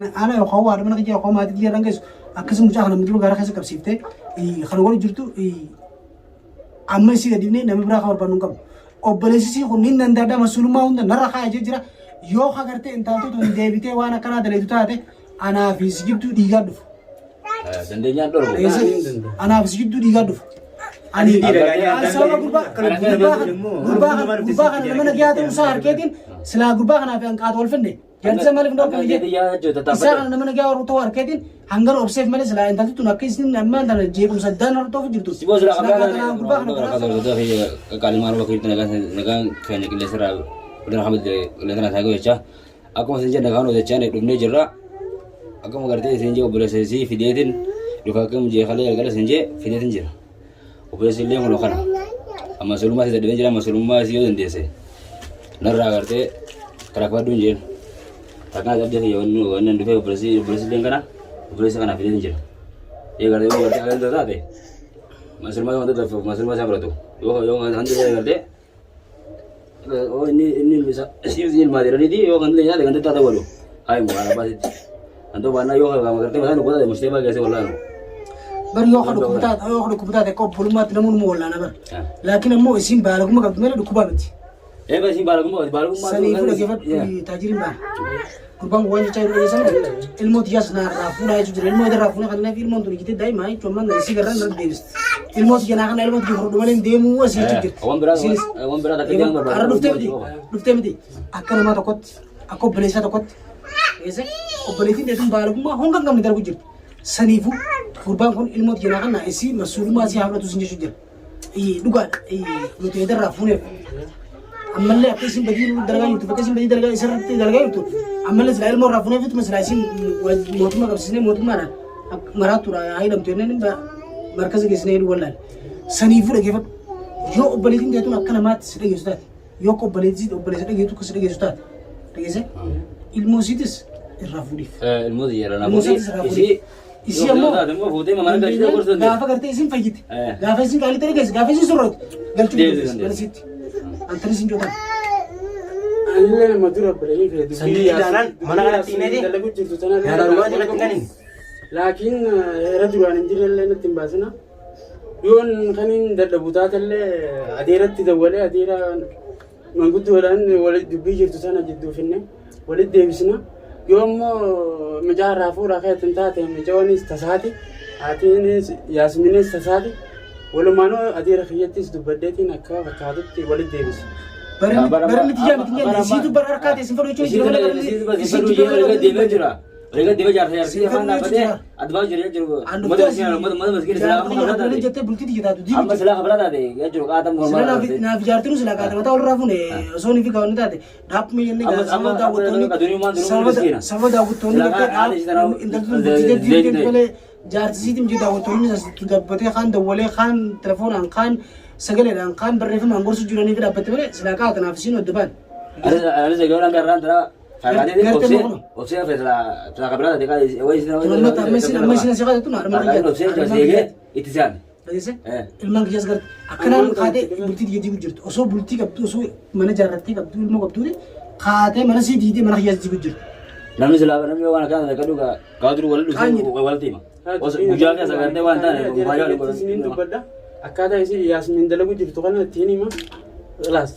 أنا يا خوار من غير خوار ما تدري رنجز أكسر مجاهنا مدلو غير خسك بسيفته خلونا جرتو عمّي سيدا دينه نمي برا خبر بانوكم أوبليسي خونين نندادا مسؤول ما هون نرى خاجة جرا يو خاطرته إنتالتو تندبيته وانا كنا دليل تاته أنا في سجيبتو ديجادو Sendirinya dulu. أنا في سجيبتو ديجادو أنا سوى غربا لما نجيات مسار كيدين سلا غربا أنا في أنكاد والفني جالس مالي في نوكل إسحاق لما نجيا ورطوار كيدين هنگر أوبسيف مالي سلا إنتالتو تناكيسين نما أنت جيب مسدان ورطو في جرتو Sibo sudah kabar kalimat waktu itu negan kayaknya kita serah udah hamil leteran saya gue aku masih jadi negan udah cene dunia jera aku mau ngerti senja boleh sesi videoin juga aku menjadi kali kalau senja videoin jera boleh sih liang lokan ama sulma sih tadi jera sulma sih udah desa nara ngerti kerakwa dunjir takkan ada dia yang wannan dua boleh sih liang kana boleh sih kana videoin jera ya ngerti mau ngerti kalian tuh tadi Masulma itu ada masulma siapa tuh? Yo nanti saya ngerti. Oh ini bisa sih mati ini yo nanti ya dengan tata baru. Hai mau apa sih? Anto mana yo kalau ngerti mana nuku tadi mesti bagai sih wallan. Bar yo kalau kubutat kau belum mati namun mau wallan bar. Lakin mau isim balagu mah kabel itu kubat. Sih balagu mah. Sani itu lagi bar tajirin bar. Kurbang wajib cari lagi sana. Ilmu tias na rafuna itu jadi ilmu ada rafuna kan nabi ilmu tu kita dai mai cuma nasi garan nak devis. Ilmu tias nak kan ilmu tu perlu mana demu asih tu. Awan berat tapi jangan berberat. Dufte mati. Akan nama takut. Aku beli satu takut. Ese. Aku beli tin itu baru mah hongkang kami terus jut. Sanifu kurbang kon ilmu tias nak kan nasi masul masih hamil tu sini jut. Duga. Lu tu ada rafuna. أما اللي أقيسين بديل درجة يوتيوب أقيسين بديل درجة يسرت درجة يوتيوب أما اللي زلايل مرة فينا فيت مثلا يسين موت ما قبل سنين موت مرة مرات ترى هاي لم ترنين بمركز كيسنين ولا سنيفو لقي فت يو أبليتين جاتون أكلمات سرقة يستاد يو كوبليتين أبليتين جاتون كسرقة يستاد تجيسه الموسيدس الرافوري الموسيدس الرافوري isi ammo gaafa gartee isin fayyite gaafa isin qaalii ta'e geesse gaafa isin sorroote galchuu galasitti antani isin jootan Allee nama dura balanii fira Sandi dalan mana kanatti himee dalagu jirtu tana Yaada dhugaa jalatti ganin. laakiin heera duraan hin jirrellee natti hin baasina yoon kanin dadhabu taatellee adeeratti dawwalee adeera manguddoodhaan walit dubbii jirtu sana jidduu finne walit deebisna yoo ammoo mijaa raafuudhaa keetin taate mijoonis tasaati haatiinis yaasminis tasaati walumaanoo adeera kiyyattis dubbaddeetiin akka fakkaatutti walit deebisa. Barang tiga situ berarkat ya simpan lucu Situ mereka dia jar sih kan apa dia advance jadi juru modal sih modal meski salah apa ada jatuh bulti di kita tuh amma salah apa tadi ya juru kata mau na biar terus lah kata tahu orang pun soni fi kawan tadi dap mi ini kan sama dah betul ini jar sih tim juga betul ini sudah betul kan dawale kan telepon kan segala dan kan berrefu manggur sujud ini kita betul silakan tenafisin udah ada segala orang karena tera Kali ini opsi setelah kabar tadi kali mesin siapa itu nak opsi jadi itu sih Jadi sih, ilmu kerja sekarang. Akhirnya kade bulti dia juga jurt. Oso bulti kaptu, oso mana jarati kaptu ilmu kaptu ni. Kade mana sih dia mana kerja juga jurt. Namun selama namun orang kan mereka juga kau dulu wal tim. Oso bujalnya sekarang dia wanita nih, bayar itu pada. Akada isi Yasmin dalagu jirtu kan tini mah kelas.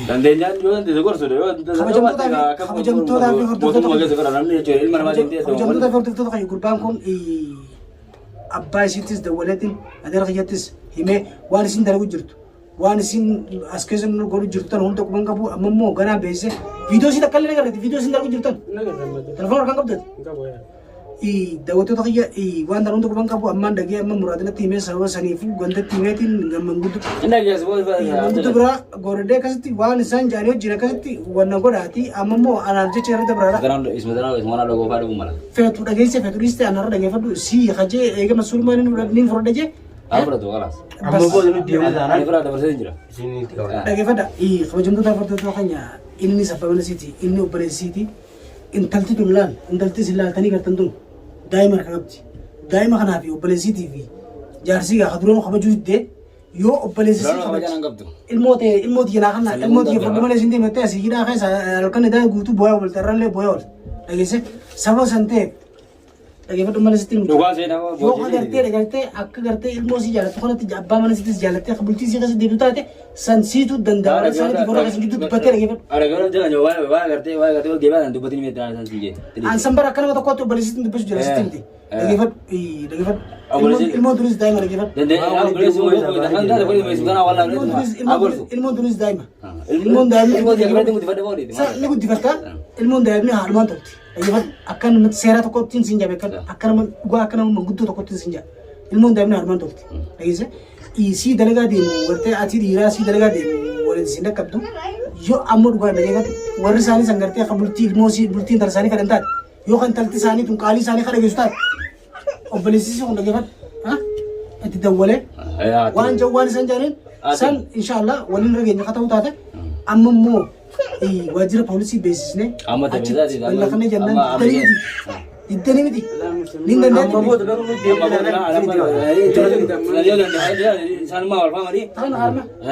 Dan dia juga tidak kurus sudah. Kamu jam tu tapi waktu mau sekarang namanya curi ilmu macam dia. Kamu jam tu tapi waktu tu kayu kurban kon abbaa isiittis dawwaleetiin adeera kiyyattis himee waan isin dalagu jirtu waan isin as keessa nu godhu jirtan hunda quban qabu amma immoo ganaa beessee viidiyoo isin akka illee nagarreeti viidiyoo isin dalagu jirtan telefoon harkaan qabdati daawwattoota kiyya waan dhala hunda quban qabu ammaan dhagee amma muraadinatti himee sababa saniifuu gandatti himeetiin manguddo biraa gorodee akkasitti waan isaan jaanii wajjin akkasitti wanna godhaati amma immoo anaan jecha irratti biraadha feetu dhageesse feetu dhiiste anarra dhageeffadhu si hajee eegama sulmaan niin fudhadhe jee Apa tu kelas? Amma bola nu dia mana? Ini berada bersih jira. Sini kau. Dhageeffadha kabajamtuu taafardatu kanya inni saffabana siiti inni obboleessiiti intalti tullaan intalti silaaltanii gartan tun daa'ima kan qabdi daa'ima kanaa fi obboleessiitii fi jaarsii gaa duraan kabajuu diddee yoo obboleessisii kabajji ilmooti jenaa kana ilmooti fardhu malee isin deemattee asii hidhaa keessa halkan idaa guutuu booyaa oolta irrallee booyaa oolta dhageesse saba san ta'e dhageeffadhu mana sitti himu. Dhugaa seenaa Yoo agartee akka gartee ilmoo si jaallattu kanatti abbaa mana sittis jaallattee akka bultii si keessa deebitu taate san siitu danda'a. Warra isaaniitiif warra akkasii gidduu dubbattee dhageeffadhu. Aragaa jala waa gartee geebaa kan dubbatiin meetaa san siin jee. An san bara akka nama tokkotti obboleessitti dubbachuu jira sitti himti. Dhageeffadhu. Ilmoon turis daa'ima dhageeffadhu. Ilmoon turis daa'ima. Ilmoon daa'imni ni guddifatta. Ilmoon daa'imni haalumaan tolti. Dhageeffadhu akka namatti seera tokkotti siin jaabe akka nama dhugaa akka nama manguddoo tokkotti siin jaabe. Ilmoon daa'imni haalumaan tolti. Dhageesse sii dalagaa deemu wartee ati dhiiraa sii dalagaa deemu waliin siin dhaqqabdu yoo ammoo dhugaa dhageeffadhu warri isaanii san gartee akka bultii ilmoo bultii intala isaanii kadhan taate yoo kan talti isaanii tun qaalii isaanii kadha geessu taate obboleessisi kun dhageeffadhu itti dawwalee waan isaan jedhaniin san inshallah waliin rageenya akka ta'u taate amma immoo waajjira poolisii beeksisnee achitti bal'afannee jennaan iddanii miti ni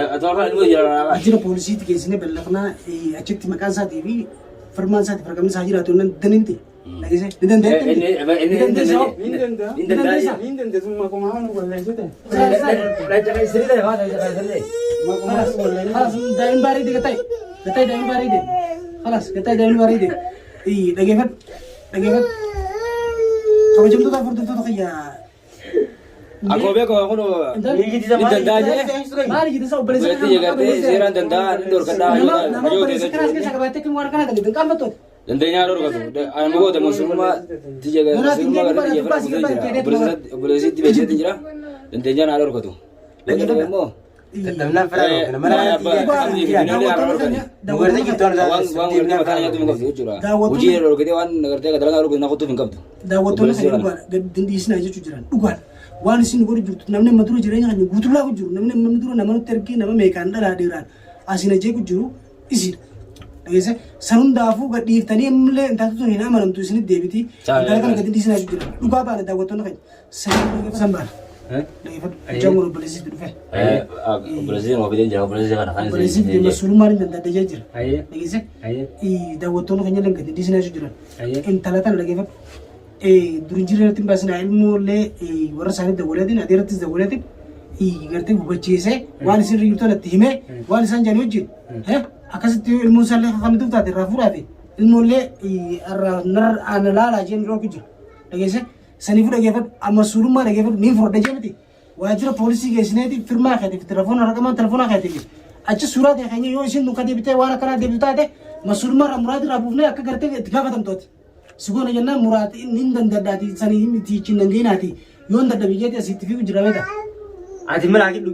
waajjira poolisiitti geessinee bal'afnaa achitti maqaan isaatii fi firmaan isaatiif argamni isaa jiraatu iddanii miti. Dhageesse ni dandeetti. Ni dandeessummaa kuma haala walleessite. Daa'imni bareedee gataayi daa'imni bareedee gataayi daa'imni bareedee dhageeffadhu kabajamtoota furdiftoota fayyaa. Akkuma beeku kun ni danda'a jee. Maali jedhisa obboleessa seeraan danda'a ni dorgadhaa. nama obboleessa kanaas keessa qabattee kan waan kana galii qaammattoota. Dandeenyaa dorgatu. Ani goota musliimaa tijaga musliimaa garuu obboleessitti beeksisatti jira. Dandeenyaa naa dorgatu. Beekatu immoo. Dadhabnaan fira nama hojii dorgatee waan gartee dalagaa dorgatu na qotuuf hin qabdu. Daawwattoonni kan dindiisinaa jechuu jiran dhugaan waan isin godhu jirtu namni amma dura jireenya kan guutuu laa jiru namni amma dura nama nutti ergee nama meeqaan dhalaa dheeraan asiin ajjee jiru isidha. Dhageesse san hundaafuu gadhiiftanii illee intaatu tun hin amanamtu isinitti deebiti intala kana gadi dindiisinaa jechuu jiran dhugaa baana daawwattoonni kan san baana. Jangan obboleessi dhufe. Obboleessi nama fidee jira obboleessi kana kan obboleessi fidee masuulummaan hin danda'ee jira. Dhageesse daawwattoonni kan jedhan gadi dindiisinaa jechuu jiran. Intala kana dhageeffadhu. Durin jireenya baasnaa ilmoollee warra isaanii dawwaleetiin adeerattis dawwaleetiin gartee hubachiisee waan isin riirtoon itti himee waan isaan jedhanii wajjin akkasitti ilmoon isaallee kan nuti taate irraa fuudhaate ilmoollee ana laalaa jeen yeroo jiru dhageesse saniifuu dhageeffadhu amma suurummaa dhageeffadhu niin furdee jeemiti waajjira poolisii geessineeti firmaa keetiif telefoona raqamaan telefoonaa keetiif achi suuraa ta'e keenya yoo isin nuka deebitee waan akkanaa deebitu taate masuulummaa irraa muraati irraa buufnee akka gartee itti gaafatamtooti. Sigona jennaan muraati inni dandadaati sanii miti chinangeenaati yoo dadhabiyyeeti asitti fi jirameeta. Ati malaakin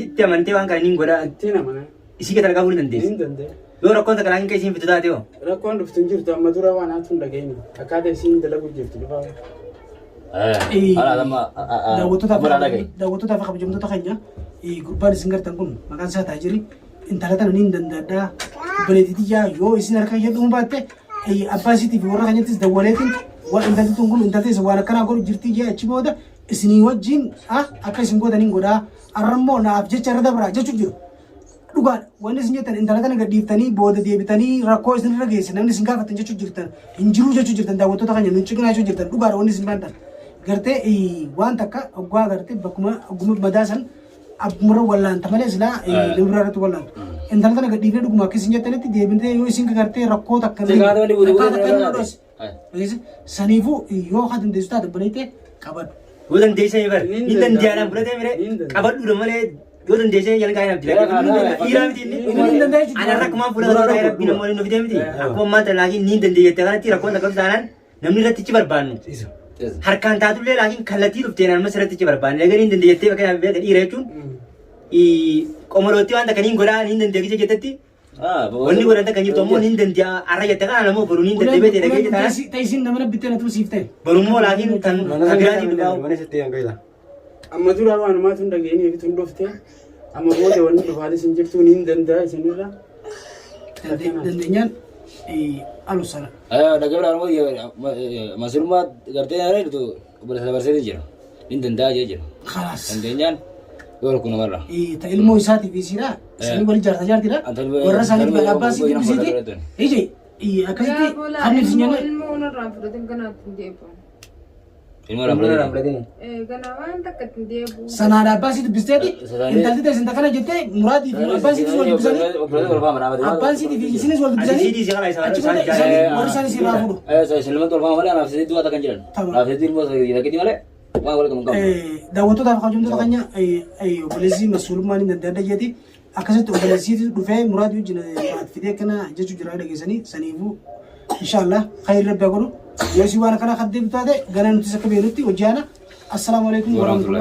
itti amantee waan kana niin godhaa Ittiin amana. isii gad argaa fuudhuu dandeessi. Niin danda'e. Yoo rakkoon takka laakin keessiin fitu taate hoo. Rakkoon dhuftu hin jirtu amma dura waan haatu hin dhageenye. Akkaataa isiin dalagu jirtu dhufaa. Daawwattootaaf kabajamtoota keenya gurbaan isin gartan kun maqaan isaa Taajiri intala tana niin dandaddaa obboleetitiyyaa yoo isin harka jedhuun baatte abbaa isiitiif warra keenyattis dawwaleetiin waan intalti tun kun intalti isa waan akkanaa godhu jirtii jee achi booda isinii wajjin akka isin godhaniin godhaa arrammoo naaf jecha irra dabraa jechuu jiru. Dhugaadha wanni isin jettan intala tana gadhiiftanii booda deebitanii rakkoo isin irra geesse namni isin gaafatan jechuu jirtan hin jiruu jechuu jirtan daawwattoota keenya nuun ciqinaa jechuu jirtan dhugaadha wanni isin baantan gartee waan takka oggaa gartee bakkuma madaasan abbumarra wallaanta malee silaa libira irratti wallaantu. Intala tana gadhiifnee dhuguma akka isin jettanitti deebitee yoo isin gartee rakkoo takka saniifuu yoo haa dandeessu taate baleetee qabadhu. Yoo dandeessee bar ni dandeeyaan fudhatee miree qabadhuudha malee yoo dandeessee jalqaa hin abdii. Dhiiraa miti inni. Ana rakkumaan fudhatee rabbii namoonni nu fidee miti. Akkuma maanta laakiin ni dandeeyyette kanatti rakkoon takka taanaan namni irratti ichi barbaannu. Harkaan taatullee laakiin kallattii dhuftee naannoo irratti ichi barbaanne. Egaa ni dandeeyyette bakka dhiira jechuun qomolootti waan takka niin godhaa niin dandeeyyite jettetti. Wanni godhan takka jirtu ammoo niin dandeeyya arra jette kana namoo boruu niin dandeeyyite dhagee jettaa. Ta'isin nama bittee natu siif ta'e. Borummoo laakiin kan biraatiin dhugaa. Amma dura waan maatu hin dhageenye fi tun dhufte amma booda wanni dhufaatis hin jirtu niin danda'a isinirra. Dandeenyaan alusana. Dhagabraa masirummaa gartee nyaaree dhutu obboleessa barsiisee jira. Niin danda'a jee jira. Khalaas. Dandeenyaan yoo rakkoo namarra. Ta ilmoo isaatiif isiidha. Isaanii waliin jaarsa jaartidha. Warra isaanii abbaa isiitiif isiiti. Ije akkasitti hamni sinjana ilmoo irraa fudhatan kanaatti hin deebi'u. Ilmoo rambulatini. Kana waan takka ittiin deebi'u. sanaadha abbaan si dubbisteeti intalti ta'e sinta kana jettee muraadii fi abbaan siitis wal dubbisanii abbaan siitii fi isinis wal dubbisanii Sidii si kana achi isaan booda warri isaanii sirraa fuudhu. Silman tolfama malee anaaf sidii duwwaa takkan jiran. Naaf sidii ilmoo takkiti malee waan wal qabu qabu. Daawwattootaaf kabajamtoota keenya obboleessi masuulummaan hin adda jeeti akkasitti obboleessiitu dhufee muraadii wajjin fidee akkana jechuu jira dhageessanii saniifuu inshallah khayri rabbi godhu yoo si waan kana kaddeebitu taate ganaa nuti akka beeknutti hojii ana assalaamu alaikum warahmatullahi